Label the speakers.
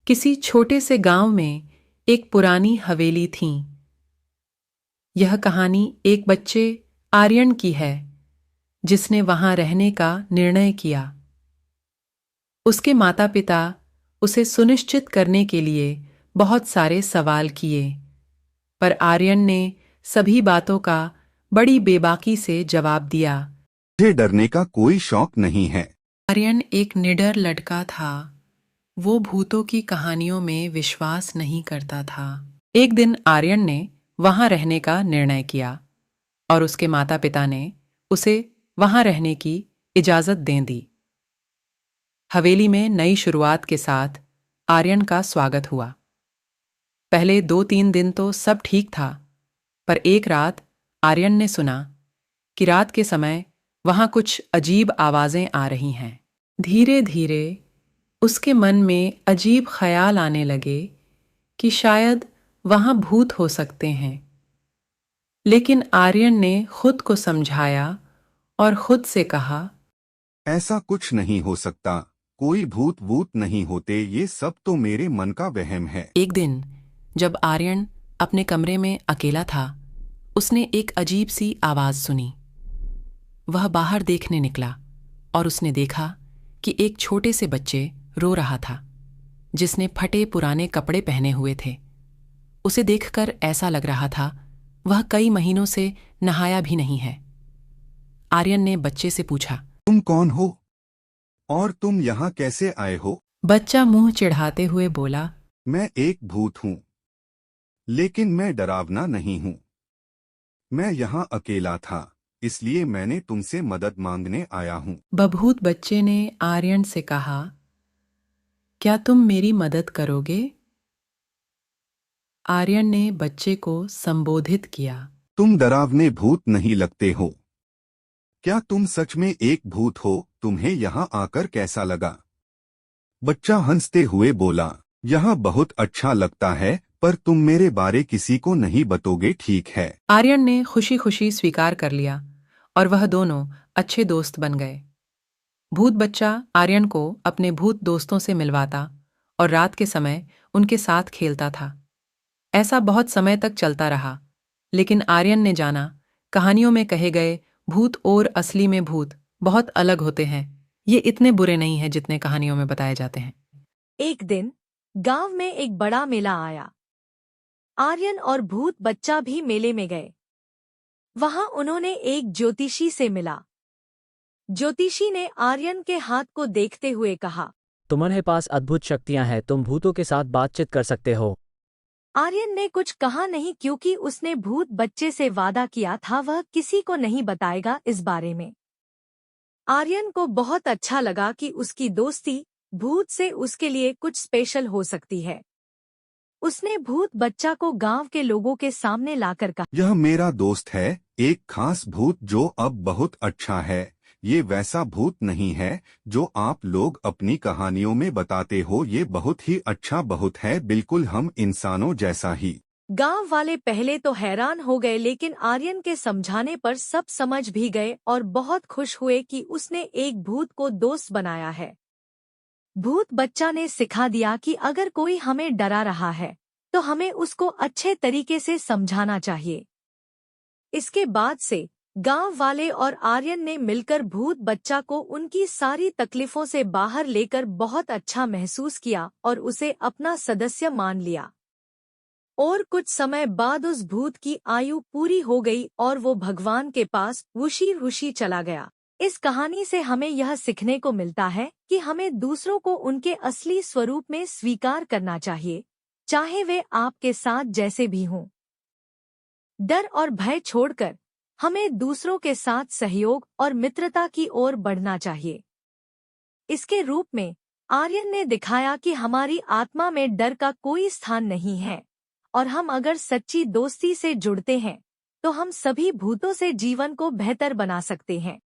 Speaker 1: किसी छोटे से गांव में एक पुरानी हवेली थी। यह कहानी एक बच्चे आर्यन की है जिसने वहां रहने का निर्णय किया। उसके माता पिता उसे सुनिश्चित करने के लिए बहुत सारे सवाल किए, पर आर्यन ने सभी बातों का बड़ी बेबाकी से जवाब दिया।
Speaker 2: मुझे डरने का कोई शौक नहीं है।
Speaker 1: आर्यन एक निडर लड़का था। वो भूतों की कहानियों में विश्वास नहीं करता था। एक दिन आर्यन ने वहां रहने का निर्णय किया और उसके माता पिता ने उसे वहां रहने की इजाजत दे दी। हवेली में नई शुरुआत के साथ आर्यन का स्वागत हुआ। पहले 2-3 दिन तो सब ठीक था, पर एक रात आर्यन ने सुना कि रात के समय वहां कुछ अजीब आवाजें आ रही हैं। धीरे धीरे उसके मन में अजीब ख्याल आने लगे कि शायद वहां भूत हो सकते हैं। लेकिन आर्यन ने खुद को समझाया और खुद से कहा,
Speaker 2: ऐसा कुछ नहीं हो सकता। कोई भूत वूत नहीं होते, ये सब तो मेरे मन का वहम है।
Speaker 1: एक दिन जब आर्यन अपने कमरे में अकेला था, उसने एक अजीब सी आवाज सुनी। वह बाहर देखने निकला और उसने देखा कि एक छोटे से बच्चे रो रहा था, जिसने फटे पुराने कपड़े पहने हुए थे। उसे देखकर ऐसा लग रहा था वह कई महीनों से नहाया भी नहीं है। आर्यन ने बच्चे से पूछा,
Speaker 2: तुम कौन हो और तुम यहाँ कैसे आए हो?
Speaker 1: बच्चा मुंह चिढ़ाते हुए बोला,
Speaker 2: मैं एक भूत हूँ, लेकिन मैं डरावना नहीं हूँ। मैं यहाँ अकेला था, इसलिए मैंने तुमसे मदद मांगने आया हूँ।
Speaker 1: बबूत बच्चे ने आर्यन से कहा, क्या तुम मेरी मदद करोगे? आर्यन ने बच्चे को संबोधित किया,
Speaker 2: तुम डरावने भूत नहीं लगते हो। क्या तुम सच में एक भूत हो? तुम्हें यहाँ आकर कैसा लगा? बच्चा हंसते हुए बोला, यह बहुत अच्छा लगता है, पर तुम मेरे बारे किसी को नहीं बताओगे, ठीक है?
Speaker 1: आर्यन ने खुशी खुशी स्वीकार कर लिया और वह दोनों अच्छे दोस्त बन गए। भूत बच्चा आर्यन को अपने भूत दोस्तों से मिलवाता और रात के समय उनके साथ खेलता था। ऐसा बहुत समय तक चलता रहा, लेकिन आर्यन ने जाना कहानियों में कहे गए भूत और असली में भूत बहुत अलग होते हैं। ये इतने बुरे नहीं हैं जितने कहानियों में बताए जाते हैं।
Speaker 3: एक दिन गांव में एक बड़ा मेला आया। आर्यन और भूत बच्चा भी मेले में गए। वहां उन्होंने एक ज्योतिषी से मिला। ज्योतिषी ने आर्यन के हाथ को देखते हुए कहा,
Speaker 4: तुम्हारे पास अद्भुत शक्तियां हैं, तुम भूतों के साथ बातचीत कर सकते हो।
Speaker 3: आर्यन ने कुछ कहा नहीं, क्योंकि उसने भूत बच्चे से वादा किया था वह किसी को नहीं बताएगा इस बारे में। आर्यन को बहुत अच्छा लगा कि उसकी दोस्ती भूत से उसके लिए कुछ स्पेशल हो सकती है। उसने भूत बच्चा को गांव के लोगों के सामने लाकर कहा,
Speaker 2: यह मेरा दोस्त है, एक खास भूत जो अब बहुत अच्छा है। ये वैसा भूत नहीं है जो आप लोग अपनी कहानियों में बताते हो। ये बहुत ही अच्छा बहुत है, बिल्कुल हम इंसानों जैसा ही।
Speaker 3: गांव वाले पहले तो हैरान हो गए, लेकिन आर्यन के समझाने पर सब समझ भी गए और बहुत खुश हुए कि उसने एक भूत को दोस्त बनाया है। भूत बच्चा ने सिखा दिया कि अगर कोई हमें डरा रहा है तो हमें उसको अच्छे तरीके से समझाना चाहिए। इसके बाद से गांव वाले और आर्यन ने मिलकर भूत बच्चा को उनकी सारी तकलीफों से बाहर लेकर बहुत अच्छा महसूस किया और उसे अपना सदस्य मान लिया। और कुछ समय बाद उस भूत की आयु पूरी हो गई और वो भगवान के पास वुशी वुशी चला गया। इस कहानी से हमें यह सीखने को मिलता है कि हमें दूसरों को उनके असली स्वरूप में स्वीकार करना चाहिए, चाहे वे आपके साथ जैसे भी हों। डर और भय छोड़कर हमें दूसरों के साथ सहयोग और मित्रता की ओर बढ़ना चाहिए। इसके रूप में आर्यन ने दिखाया कि हमारी आत्मा में डर का कोई स्थान नहीं है, और हम अगर सच्ची दोस्ती से जुड़ते हैं तो हम सभी भूतों से जीवन को बेहतर बना सकते हैं।